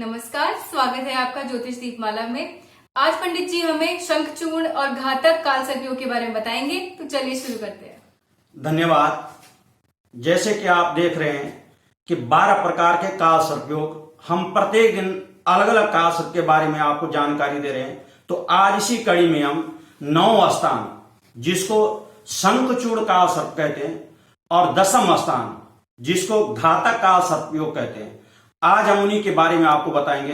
नमस्कार, स्वागत है आपका ज्योतिष दीपमाला में। आज पंडित जी हमें शंखचूर्ण और घातक कालसर्पियों के बारे में बताएंगे, तो चलिए शुरू करते हैं। धन्यवाद। जैसे कि आप देख रहे हैं कि 12 प्रकार के कालसर्पयोग, हम प्रत्येक दिन अलग अलग कालसर्प के बारे में आपको जानकारी दे रहे हैं। तो आज इसी कड़ी में हम 9 स्थान, जिसको शंखचूर्ण कालसर्प कहते हैं, और 10वां स्थान जिसको घातक कालसर्पयोग कहते हैं, आज हम उन्हीं के बारे में आपको बताएंगे।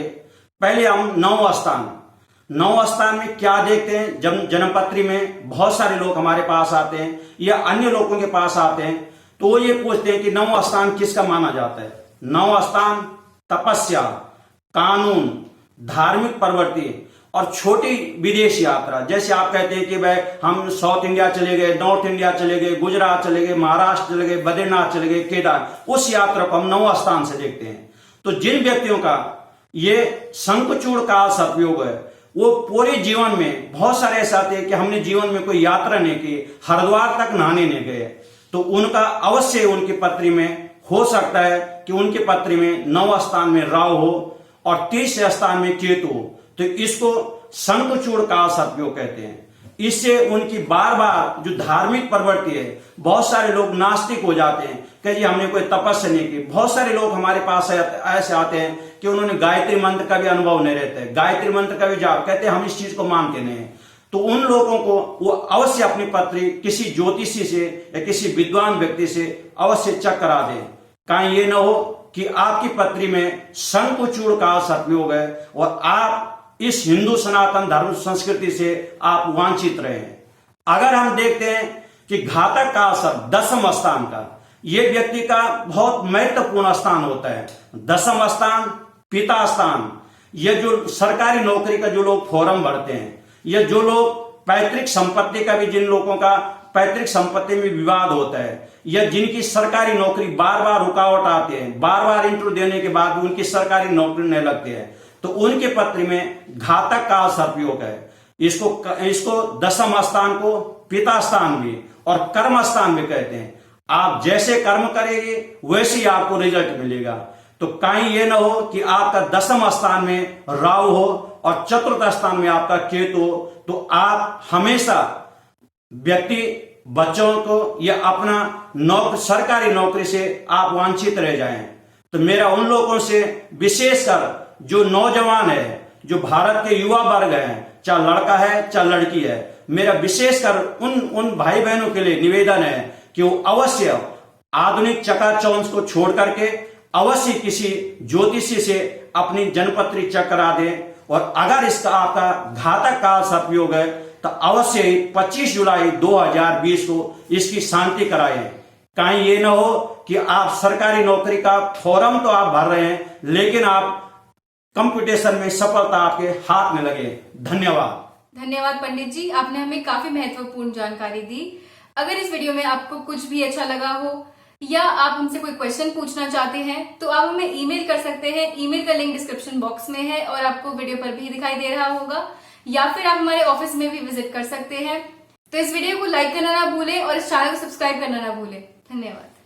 पहले हम 9 स्थान में क्या देखते हैं। जब जन्मपत्री में बहुत सारे लोग हमारे पास आते हैं या अन्य लोगों के पास आते हैं, तो वो ये पूछते हैं कि 9वां स्थान किसका माना जाता है। 9वां स्थान तपस्या, कानून, धार्मिक प्रवृत्ति और छोटी विदेश यात्रा। जैसे आप कहते हैं कि भाई हम साउथ इंडिया चले गए, नॉर्थ इंडिया चले गए, गुजरात चले गए, महाराष्ट्र चले गए, बद्रीनाथ चले गए, केदार, उस यात्रा को हम 9वां स्थान से देखते हैं। तो जिन व्यक्तियों का ये शंखचूर्ण कालसर्पयोग है, वो पूरे जीवन में बहुत सारे ऐसे आते हैं कि हमने जीवन में कोई यात्रा नहीं की, हरिद्वार तक नहाने नहीं गए, तो उनका अवश्य उनकी पत्री में हो सकता है कि उनकी पत्री में 9वां स्थान में राहु हो और 30वें स्थान में केतु हो। तो इसको शंखचूर्ण कालसर्पयोग कहते हैं। इससे उनकी बार बार जो धार्मिक प्रवृत्ति है, बहुत सारे लोग नास्तिक हो जाते हैं कि जी हमने कोई तपस्या नहीं की। बहुत सारे लोग हमारे पास ऐसे आते हैं कि उन्होंने गायत्री मंत्र का भी अनुभव नहीं रहता है, गायत्री मंत्र का भी जाप, कहते हैं हम इस चीज को मानते नहीं है। तो उन लोगों को वो अवश्य अपनी पत्री किसी ज्योतिषी से या किसी विद्वान व्यक्ति से अवश्य चेक करा दें। कहीं ये ना हो कि आपकी पत्री में शंखचूर्ण कालसर्पयोग है और आप इस हिंदू सनातन धर्म संस्कृति से आप वांछित रहे। अगर हम देखते हैं कि घातक कालसर्प 10वां स्थान का, यह व्यक्ति का बहुत महत्वपूर्ण स्थान होता है। 10वां स्थान पिता स्थान। यह जो सरकारी नौकरी का जो लोग फॉर्म भरते हैं, या जो लोग पैतृक संपत्ति का भी, जिन लोगों का पैतृक संपत्ति में विवाद होता है, या जिनकी सरकारी नौकरी बार बार रुकावट आती है, बार बार इंटरव्यू देने के बाद भी उनकी सरकारी नौकरी नहीं लगती है, तो उनके पत्र में घातक कालसर्पयोग है। इसको 10वां स्थान को पिता स्थान भी और कर्म स्थान भी कहते हैं। आप जैसे कर्म करेंगे वैसे ही आपको रिजल्ट मिलेगा। तो कहीं ये ना हो कि आपका 10वां स्थान में राहु हो और चतुर्थ स्थान में आपका केतु हो, तो आप हमेशा व्यक्ति बच्चों को या अपना सरकारी नौकरी से आप वांछित रह जाएं। तो मेरा उन लोगों से विशेषकर जो नौजवान है, जो भारत के युवा वर्ग है, चाहे लड़का है चाहे लड़की है, मेरा विशेषकर उन भाई बहनों के लिए निवेदन है कि वो अवश्य आधुनिक चकाचौंध को छोड़ करके अवश्य किसी ज्योतिषी से अपनी जन्मपत्री चेक करा दें। और अगर इसका आपका घातक कालसर्पयोग है तो अवश्य ही 25 जुलाई 2020 को इसकी शांति कराएं। कहीं ये ना हो कि आप सरकारी नौकरी का फॉर्म तो आप भर रहे हैं, लेकिन आप कंपटीशन में सफलता आपके हाथ में लगे। धन्यवाद पंडित जी, आपने हमें काफी महत्वपूर्ण जानकारी दी। अगर इस वीडियो में आपको कुछ भी अच्छा लगा हो या आप हमसे कोई क्वेश्चन पूछना चाहते हैं, तो आप हमें ईमेल कर सकते हैं। ईमेल का लिंक डिस्क्रिप्शन बॉक्स में है और आपको वीडियो पर भी दिखाई दे रहा होगा, या फिर आप हमारे ऑफिस में भी विजिट कर सकते हैं। तो इस वीडियो को लाइक करना ना भूलें और इस चैनल को सब्सक्राइब करना ना भूलें। धन्यवाद।